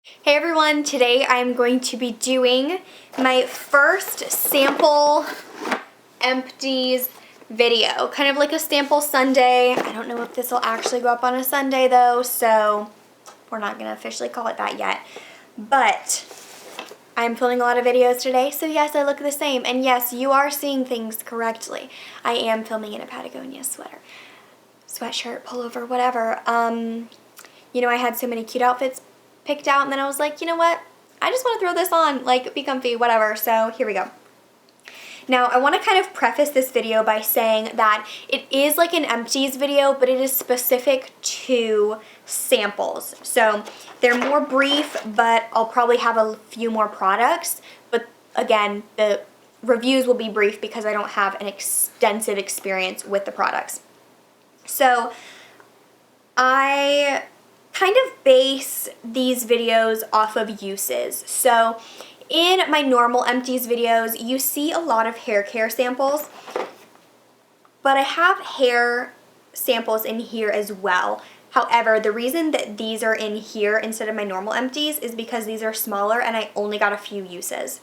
Hey everyone, today I'm going to be doing my first sample empties video. Kind of like a sample Sunday. I don't know if this will actually go up on a Sunday though, so we're not going to officially call it that yet. But I'm filming a lot of videos today, so yes, I look the same. And yes, you are seeing things correctly. I am filming in a Patagonia sweater, sweatshirt, pullover, whatever. I had so many cute outfits picked out, and then I was like, you know what? I just want to throw this on, like, be comfy, whatever. So here we go. Now, I want to kind of preface this video by saying that it is like an empties video, but it is specific to samples. So they're more brief, but I'll probably have a few more products. But again, the reviews will be brief because I don't have an extensive experience with the products. So I kind of base these videos off of uses. So in my normal empties videos, you see a lot of hair care samples, but I have hair samples in here as well. However, the reason that these are in here instead of my normal empties is because these are smaller and I only got a few uses.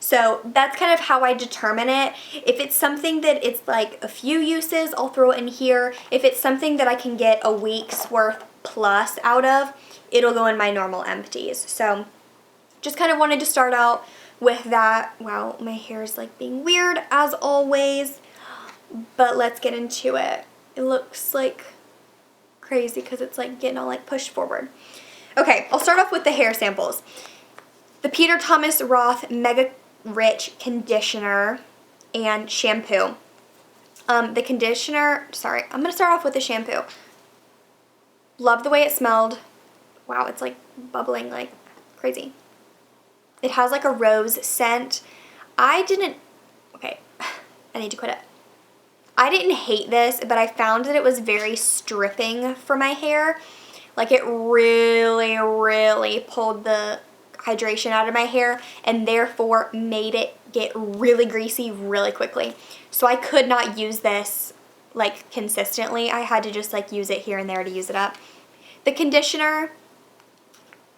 So that's kind of how I determine it. If it's something that it's like a few uses, I'll throw it in here. If it's something that I can get a week's worth plus out of, it'll go in my normal empties. So just kind of wanted to start out with that. Wow, my hair is like being weird as always, but let's get into it. It looks like crazy because it's like getting all like pushed forward. Okay, I'll start off with the hair samples. The Peter Thomas Roth Mega Rich Conditioner and Shampoo. The conditioner, I'm going to start off with the shampoo. Love the way it smelled. Wow, it's like bubbling like crazy. It has like a rose scent. I need to quit it. I didn't hate this, but I found that it was very stripping for my hair. Like it really, really pulled the hydration out of my hair and therefore made it get really greasy really quickly. So I could not use this like consistently. I had to just like use it here and there to use it up. The conditioner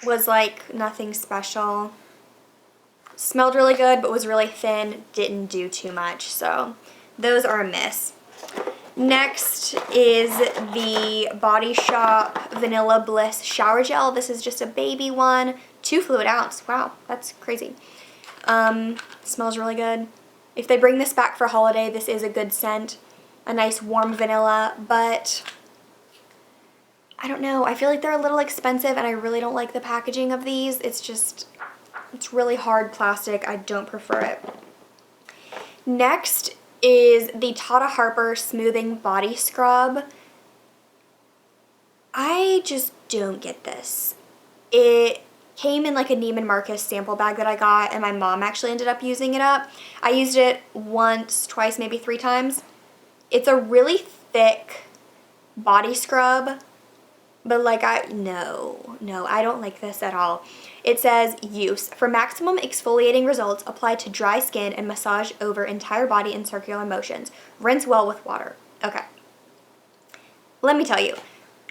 was like nothing special. Smelled really good but was really thin. Didn't do too much. So those are a miss. Next is the Body Shop Vanilla Bliss Shower Gel. This is just a baby one. 2 fluid ounce. Wow, that's crazy. Smells really good. If they bring this back for holiday, this is a good scent. A nice warm vanilla, but I don't know. I feel like they're a little expensive and I really don't like the packaging of these. It's really hard plastic. I don't prefer it. Next is the Tata Harper Smoothing Body Scrub. I just don't get this. It came in like a Neiman Marcus sample bag that I got, and my mom actually ended up using it up. I used it once, twice, maybe 3 times. It's a really thick body scrub, but like no, I don't like this at all. It says, use. For maximum exfoliating results, apply to dry skin and massage over entire body in circular motions. Rinse well with water. Okay. Let me tell you.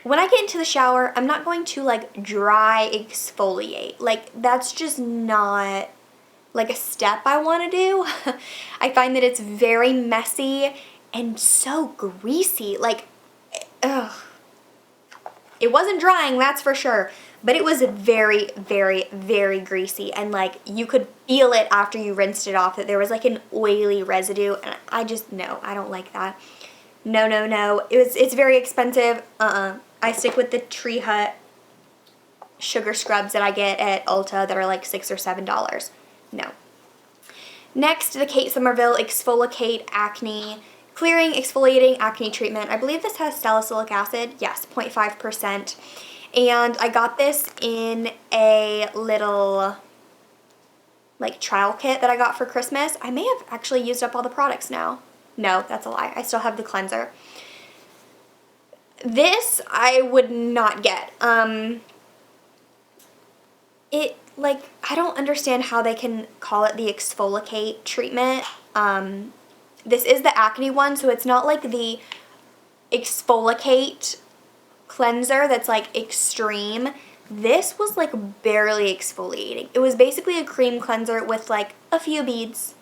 When I get into the shower, I'm not going to like dry exfoliate. Like that's just not like a step I want to do. I find that it's very messy and so greasy. Like, ugh. It wasn't drying, that's for sure, but it was very, very, very greasy, and like you could feel it after you rinsed it off that there was like an oily residue, and I don't like that. No. It's very expensive. I stick with the Tree Hut sugar scrubs that I get at Ulta that are like $6 or $7. No. Next, the Kate Somerville Exfoliate Acne Clearing Exfoliating Acne Treatment. I believe this has salicylic acid. Yes, 0.5%. And I got this in a little like trial kit that I got for Christmas. I may have actually used up all the products now. No, that's a lie. I still have the cleanser. This I would not get. I don't understand how they can call it the exfoliate treatment. This is the acne one, so it's not like the exfoliate cleanser that's like extreme. This was like barely exfoliating. It was basically a cream cleanser with like a few beads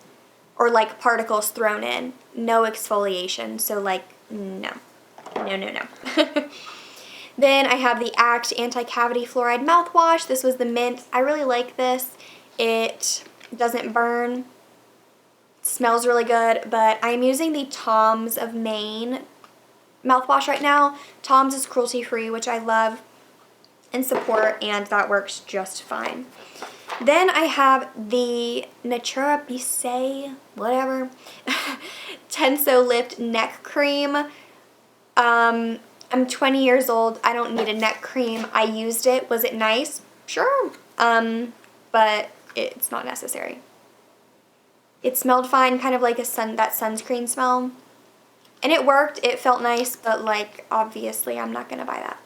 or like particles thrown in. No exfoliation, so like no. No. Then I have the Act Anti-Cavity Fluoride Mouthwash. This was the mint. I really like this. It doesn't burn. It smells really good, but I'm using the Tom's of Maine mouthwash right now. Tom's is cruelty-free, which I love and support, and that works just fine. Then I have the Natura Bissé, whatever, Tenso Lift Neck Cream. I'm 20 years old. I don't need a neck cream. I used it. Was it nice? Sure. But it's not necessary. It smelled fine, kind of like that sunscreen smell. And it worked. It felt nice, but like obviously I'm not going to buy that.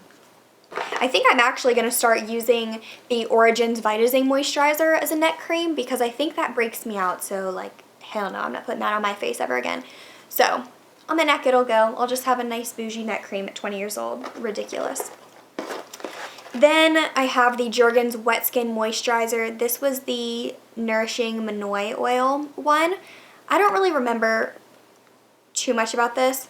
I think I'm actually going to start using the Origins Vitazinc moisturizer as a neck cream because I think that breaks me out. So like, hell no, I'm not putting that on my face ever again. So on the neck it'll go. I'll just have a nice bougie neck cream at 20 years old. Ridiculous. Then I have the Jergens Wet Skin Moisturizer. This was the Nourishing Manoi Oil one. I don't really remember too much about this.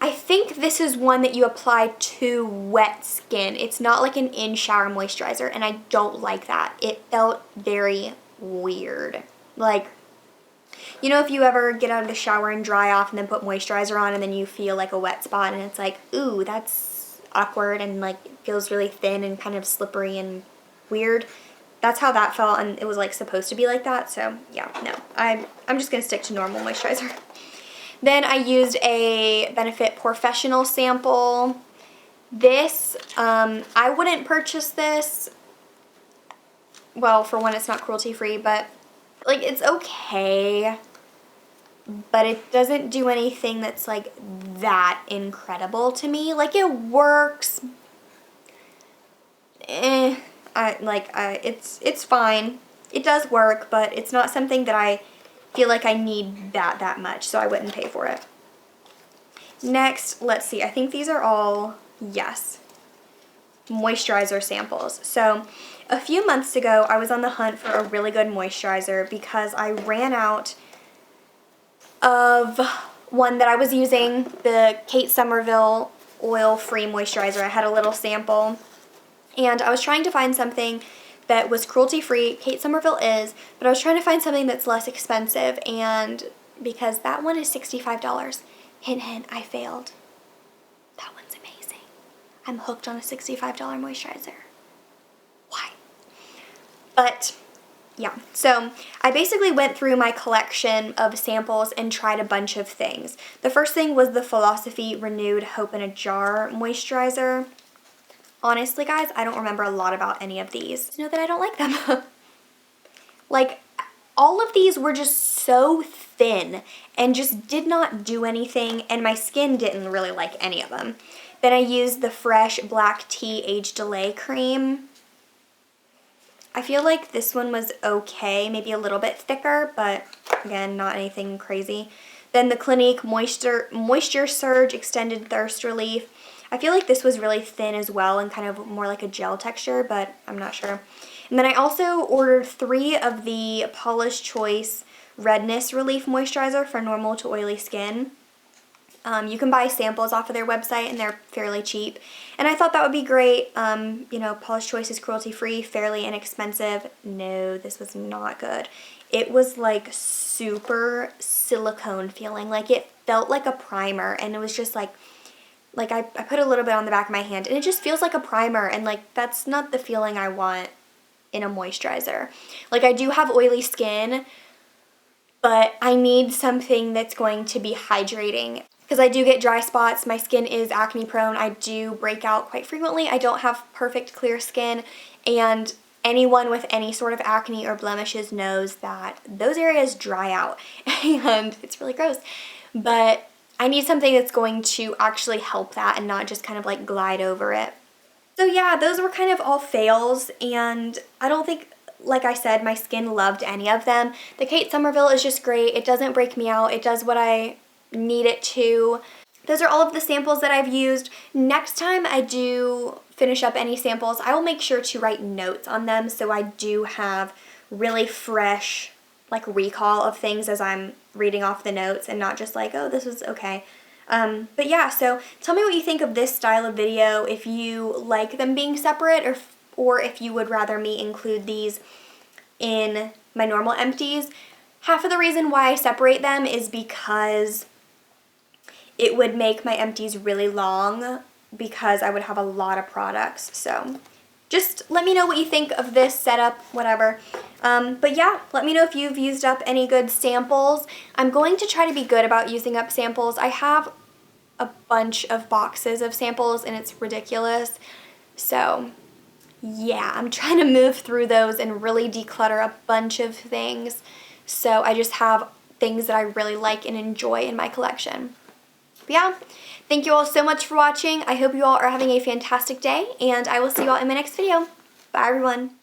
I think this is one that you apply to wet skin. It's not like an in-shower moisturizer, and I don't like that. It felt very weird. Like, you know, if you ever get out of the shower and dry off and then put moisturizer on and then you feel like a wet spot and it's like, ooh, that's awkward and like it feels really thin and kind of slippery and weird. That's how that felt, and it was like supposed to be like that. So yeah, no, I'm just gonna stick to normal moisturizer. Then I used a Benefit Professional sample. This, I wouldn't purchase this. Well, for one, it's not cruelty-free, but like it's okay. But it doesn't do anything that's like that incredible to me. Like it works. It's fine. It does work, but it's not something that I feel like I need that much, so I wouldn't pay for it. Next, let's see. I think these are all, yes, moisturizer samples. So a few months ago, I was on the hunt for a really good moisturizer because I ran out of one that I was using, the Kate Somerville oil-free moisturizer. I had a little sample, and I was trying to find something that was cruelty-free. Kate Somerville is, but I was trying to find something that's less expensive, and because that one is $65. Hint, hint, I failed. That one's amazing. I'm hooked on a $65 moisturizer. Why? But yeah, so I basically went through my collection of samples and tried a bunch of things. The first thing was the Philosophy Renewed Hope in a Jar moisturizer. Honestly, guys, I don't remember a lot about any of these. Just know that I don't like them. Like, all of these were just so thin and just did not do anything, and my skin didn't really like any of them. Then I used the Fresh Black Tea Age Delay Cream. I feel like this one was okay, maybe a little bit thicker, but again, not anything crazy. Then the Clinique Moisture Surge Extended Thirst Relief. I feel like this was really thin as well and kind of more like a gel texture, but I'm not sure. And then I also ordered 3 of the Paula's Choice Redness Relief Moisturizer for normal to oily skin. You can buy samples off of their website and they're fairly cheap. And I thought that would be great. You know, Paula's Choice is cruelty-free, fairly inexpensive. No, this was not good. It was like super silicone feeling. Like it felt like a primer, and it was just like I put a little bit on the back of my hand and it just feels like a primer, and like that's not the feeling I want in a moisturizer. Like I do have oily skin, but I need something that's going to be hydrating because I do get dry spots. My skin is acne prone. I do break out quite frequently. I don't have perfect clear skin, and anyone with any sort of acne or blemishes knows that those areas dry out and it's really gross. But I need something that's going to actually help that and not just kind of like glide over it. So yeah, those were kind of all fails, and I don't think, like I said, my skin loved any of them. The Kate Somerville is just great. It doesn't break me out. It does what I need it to. Those are all of the samples that I've used. Next time I do finish up any samples, I will make sure to write notes on them so I do have really fresh like recall of things as I'm reading off the notes and not just like, oh, this was okay. But yeah, so tell me what you think of this style of video, if you like them being separate or if you would rather me include these in my normal empties. Half of the reason why I separate them is because it would make my empties really long because I would have a lot of products. So just let me know what you think of this setup, whatever. But yeah, let me know if you've used up any good samples. I'm going to try to be good about using up samples. I have a bunch of boxes of samples and it's ridiculous. So yeah, I'm trying to move through those and really declutter a bunch of things so I just have things that I really like and enjoy in my collection. But yeah, thank you all so much for watching. I hope you all are having a fantastic day, and I will see you all in my next video. Bye, everyone.